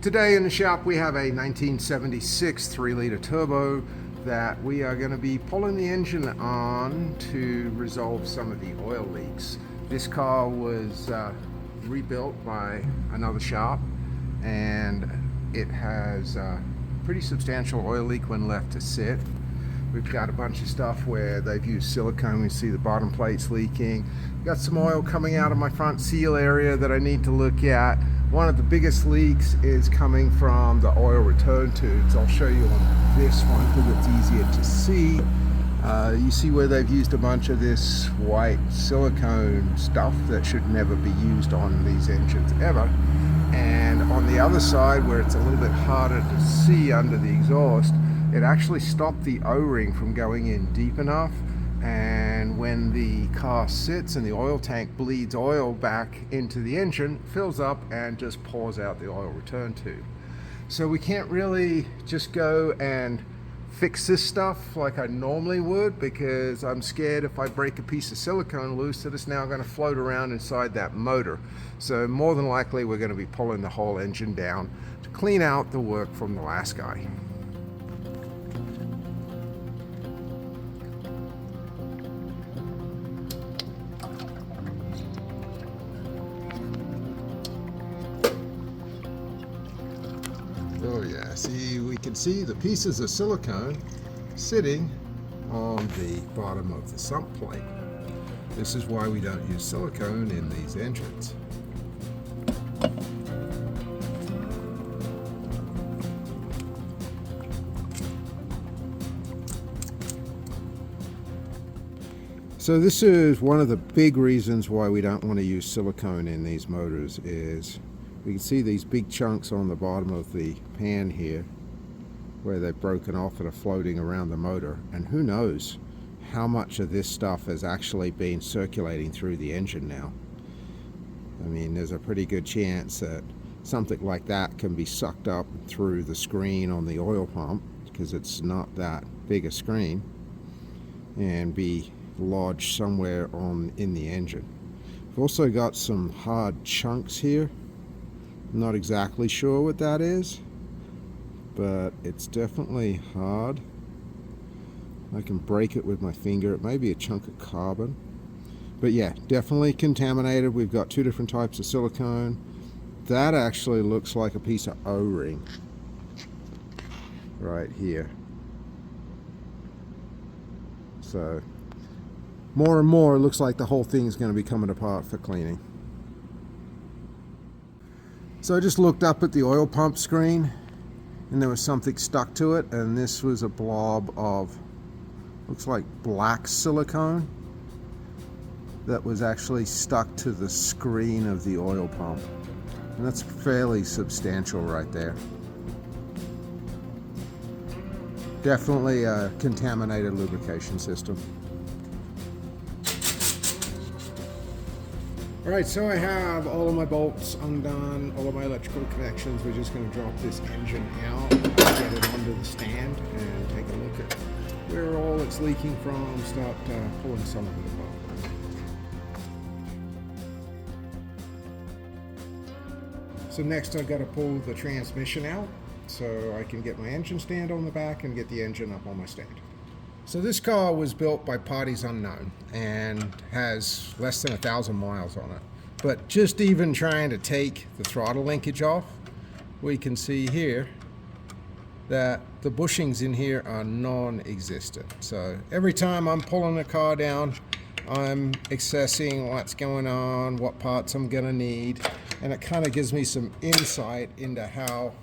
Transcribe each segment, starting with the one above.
Today in the shop we have a 1976 3-liter turbo that we are going to be pulling the engine on to resolve some of the oil leaks. This car was rebuilt by another shop, and it has a pretty substantial oil leak when left to sit. We've got a bunch of stuff where they've used silicone. We see the bottom plates leaking. Got some oil coming out of my front seal area that I need to look at. One of the biggest leaks is coming from the oil return tubes. I'll show you on this one because it's easier to see. You see where they've used a bunch of this white silicone stuff that should never be used on these engines ever. And on the other side, where it's a little bit harder to see under the exhaust, it actually stopped the O-ring from going in deep enough, and when the car sits and the oil tank bleeds oil back into the engine, fills up and just pours out the oil return tube. So we can't really just go and fix this stuff like I normally would, because I'm scared if I break a piece of silicone loose that it's now going to float around inside that motor. So more than likely we're going to be pulling the whole engine down to clean out the work from the last guy. Oh yeah, see, we can see the pieces of silicone sitting on the bottom of the sump plate. This is why we don't use silicone in these engines. So this is one of the big reasons why we don't want to use silicone in these motors. Is we can see these big chunks on the bottom of the pan here where they've broken off and are floating around the motor, and who knows how much of this stuff has actually been circulating through the engine now. I mean, there's a pretty good chance that something like that can be sucked up through the screen on the oil pump, because it's not that big a screen, and be lodged somewhere in the engine. We've also got some hard chunks here. I'm not exactly sure what that is, but it's definitely hard. I can break it with my finger. It may be a chunk of carbon, but yeah, definitely contaminated. We've got two different types of silicone. That actually looks like a piece of O-ring right here. So more and more, it looks like the whole thing is going to be coming apart for cleaning. So I just looked up at the oil pump screen, and there was something stuck to it, and this was a blob of, looks like black silicone that was actually stuck to the screen of the oil pump. And that's fairly substantial right there. Definitely a contaminated lubrication system. Alright, so I have all of my bolts undone, all of my electrical connections. We're just going to drop this engine out, get it onto the stand, and take a look at where all it's leaking from, start pulling some of it apart. So next I've got to pull the transmission out so I can get my engine stand on the back and get the engine up on my stand. So this car was built by parties unknown and has less than 1,000 miles on it. But just even trying to take the throttle linkage off, we can see here that the bushings in here are non-existent. So every time I'm pulling the car down, I'm assessing what's going on, what parts I'm gonna need, and it kind of gives me some insight into how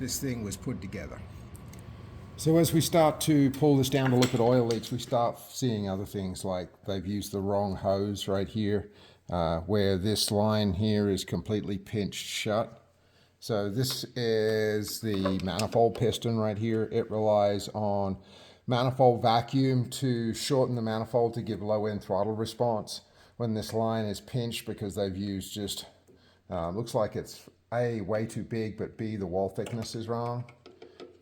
this thing was put together. So as we start to pull this down to look at oil leaks, we start seeing other things, like they've used the wrong hose right here, where this line here is completely pinched shut. So this is the manifold piston right here. It relies on manifold vacuum to shorten the manifold to give low end throttle response. When this line is pinched because they've used just, looks like it's A, way too big, but B, the wall thickness is wrong.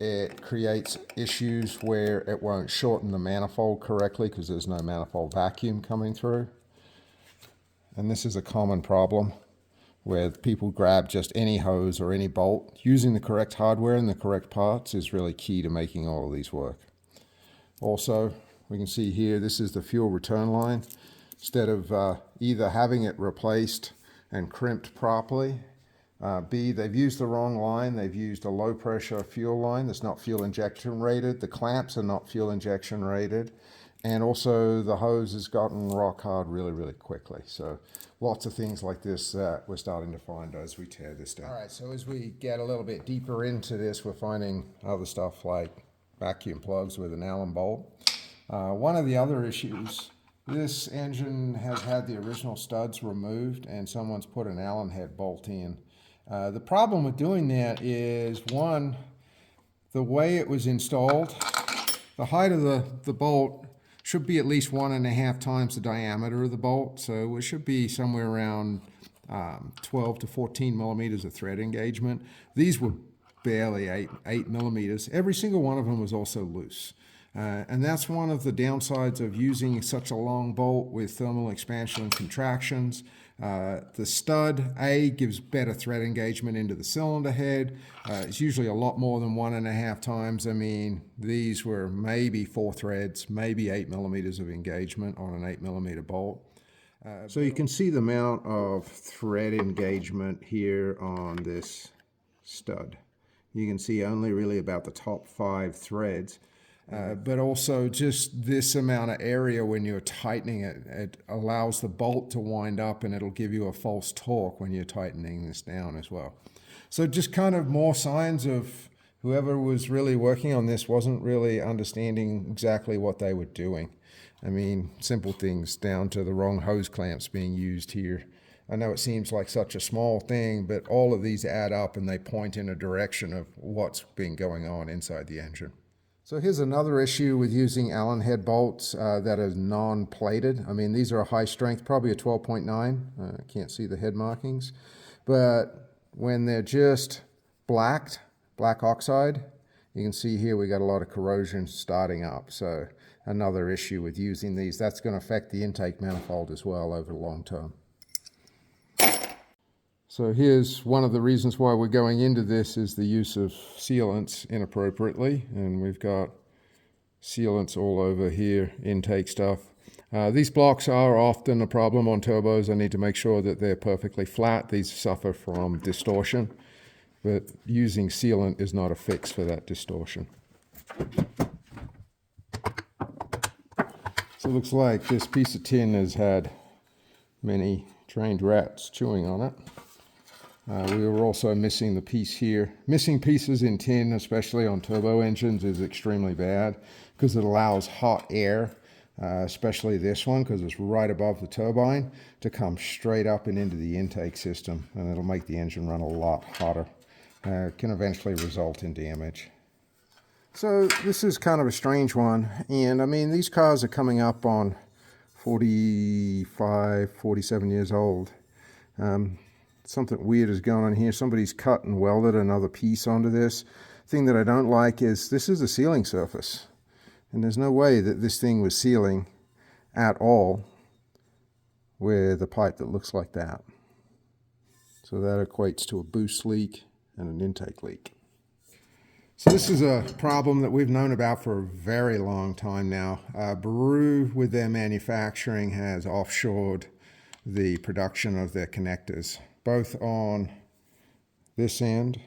It creates issues where it won't shorten the manifold correctly because there's no manifold vacuum coming through. And this is a common problem where people grab just any hose or any bolt. Using the correct hardware and the correct parts is really key to making all of these work. Also, we can see here, this is the fuel return line. Instead of either having it replaced and crimped properly, B, they've used the wrong line. They've used a low pressure fuel line that's not fuel injection rated. The clamps are not fuel injection rated. And also the hose has gotten rock hard really, really quickly. So lots of things like this that we're starting to find as we tear this down. All right, so as we get a little bit deeper into this, we're finding other stuff like vacuum plugs with an Allen bolt. One of the other issues, this engine has had the original studs removed and someone's put an Allen head bolt in. The problem with doing that is, one, the way it was installed, the height of the bolt should be at least 1.5 times the diameter of the bolt. So it should be somewhere around 12 to 14 millimeters of thread engagement. These were barely 8 millimeters. Every single one of them was also loose. And that's one of the downsides of using such a long bolt with thermal expansion and contractions. The stud, A, gives better thread engagement into the cylinder head. It's usually a lot more than 1.5 times. I mean, these were maybe 4 threads, maybe 8 millimeters of engagement on an 8 millimeter bolt. So you can see the amount of thread engagement here on this stud. You can see only really about the top 5 threads. But also just this amount of area when you're tightening it, it allows the bolt to wind up and it'll give you a false torque when you're tightening this down as well. So just kind of more signs of whoever was really working on this wasn't really understanding exactly what they were doing. I mean, simple things down to the wrong hose clamps being used here. I know it seems like such a small thing, but all of these add up and they point in a direction of what's been going on inside the engine. So here's another issue with using Allen head bolts that are non-plated. I mean, these are a high strength, probably a 12.9. I can't see the head markings. But when they're just black oxide, you can see here we got a lot of corrosion starting up. So another issue with using these. That's going to affect the intake manifold as well over the long term. So here's one of the reasons why we're going into this is the use of sealants inappropriately. And we've got sealants all over here, intake stuff. These blocks are often a problem on turbos. I need to make sure that they're perfectly flat. These suffer from distortion, but using sealant is not a fix for that distortion. So it looks like this piece of tin has had many trained rats chewing on it. We were also missing the piece here. Missing pieces in tin, especially on turbo engines, is extremely bad because it allows hot air, especially this one because it's right above the turbine, to come straight up and into the intake system, and it'll make the engine run a lot hotter. It can eventually result in damage. So this is kind of a strange one, and I mean, these cars are coming up on 45, 47 years old. Something weird is going on here. Somebody's cut and welded another piece onto this. Thing that I don't like is this is a sealing surface. And there's no way that this thing was sealing at all with a pipe that looks like that. So that equates to a boost leak and an intake leak. So this is a problem that we've known about for a very long time now. Baru, with their manufacturing, has offshored the production of their connectors, both on this end,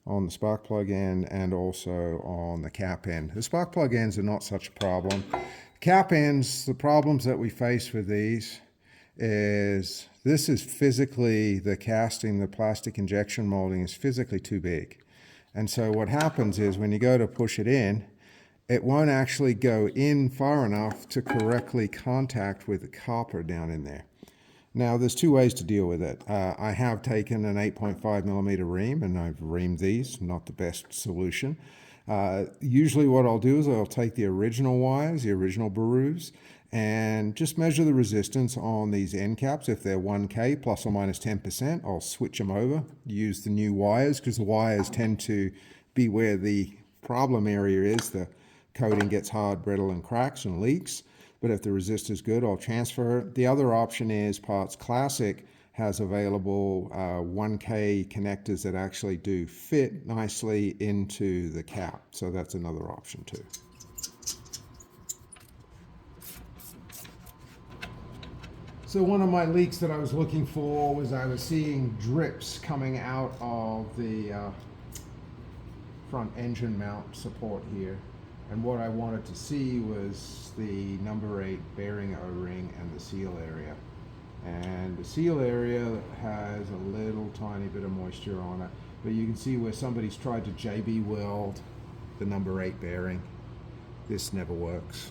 on the spark plug end, and also on the cap end. The spark plug ends are not such a problem. Cap ends, the problems that we face with these is this is physically, the casting, the plastic injection molding is physically too big. And so what happens is when you go to push it in, it won't actually go in far enough to correctly contact with the copper down in there. Now, there's 2 ways to deal with it. I have taken an 8.5 millimeter ream and I've reamed these, not the best solution. Usually what I'll do is I'll take the original wires, the original Barus, and just measure the resistance on these end caps. If they're 1K plus or minus 10%, I'll switch them over, use the new wires, because the wires tend to be where the problem area is. The coating gets hard, brittle, and cracks and leaks. But if the resistor is good, I'll transfer it. The other option is Parts Classic has available 1K connectors that actually do fit nicely into the cap. So that's another option too. So one of my leaks that I was looking for was I was seeing drips coming out of the front engine mount support here. And what I wanted to see was the number 8 bearing O-ring and the seal area. And the seal area has a little tiny bit of moisture on it, but you can see where somebody's tried to JB weld the number 8 bearing. This never works.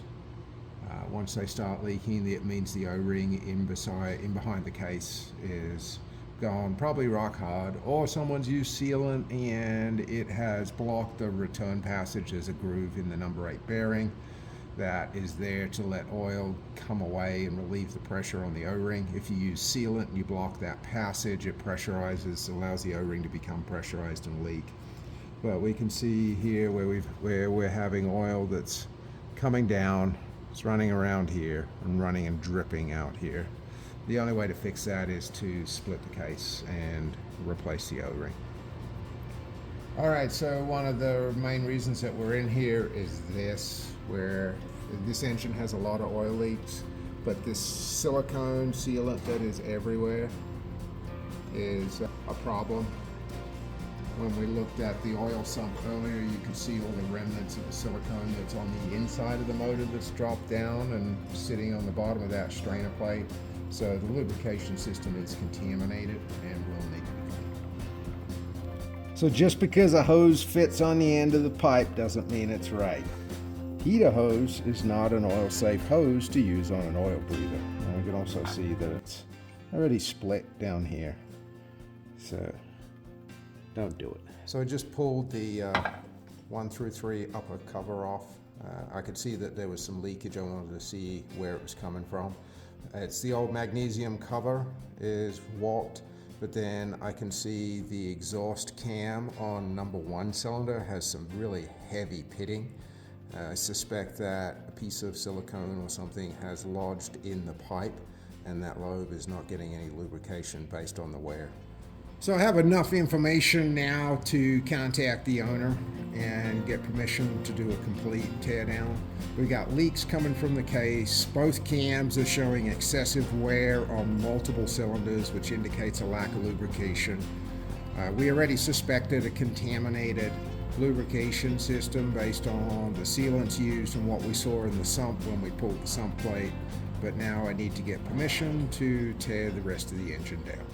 Once they start leaking, it means the O-ring in behind the case is gone, probably rock hard, or someone's used sealant and it has blocked the return passage. There's a groove in the number 8 bearing that is there to let oil come away and relieve the pressure on the O-ring. If you use sealant and you block that passage, it pressurizes, allows the O-ring to become pressurized and leak. But we can see here where we're having oil that's coming down. It's running around here and running and dripping out here. The only way to fix that is to split the case and replace the O-ring. All right, so one of the main reasons that we're in here is this, where this engine has a lot of oil leaks, but this silicone sealant that is everywhere is a problem. When we looked at the oil sump earlier, you can see all the remnants of the silicone that's on the inside of the motor that's dropped down and sitting on the bottom of that strainer plate. So the lubrication system is contaminated and will need to be cleaned. So just because a hose fits on the end of the pipe doesn't mean it's right. Heater hose is not an oil-safe hose to use on an oil breather. And we can also see that it's already split down here. So don't do it. So I just pulled the 1 through 3 upper cover off. I could see that there was some leakage. I wanted to see where it was coming from. It's the old magnesium cover is warped, but then I can see the exhaust cam on number 1 cylinder has some really heavy pitting. I suspect that a piece of silicone or something has lodged in the pipe and that lobe is not getting any lubrication based on the wear. So I have enough information now to contact the owner and get permission to do a complete teardown. We got leaks coming from the case. Both cams are showing excessive wear on multiple cylinders, which indicates a lack of lubrication. We already suspected a contaminated lubrication system based on the sealants used and what we saw in the sump when we pulled the sump plate. But now I need to get permission to tear the rest of the engine down.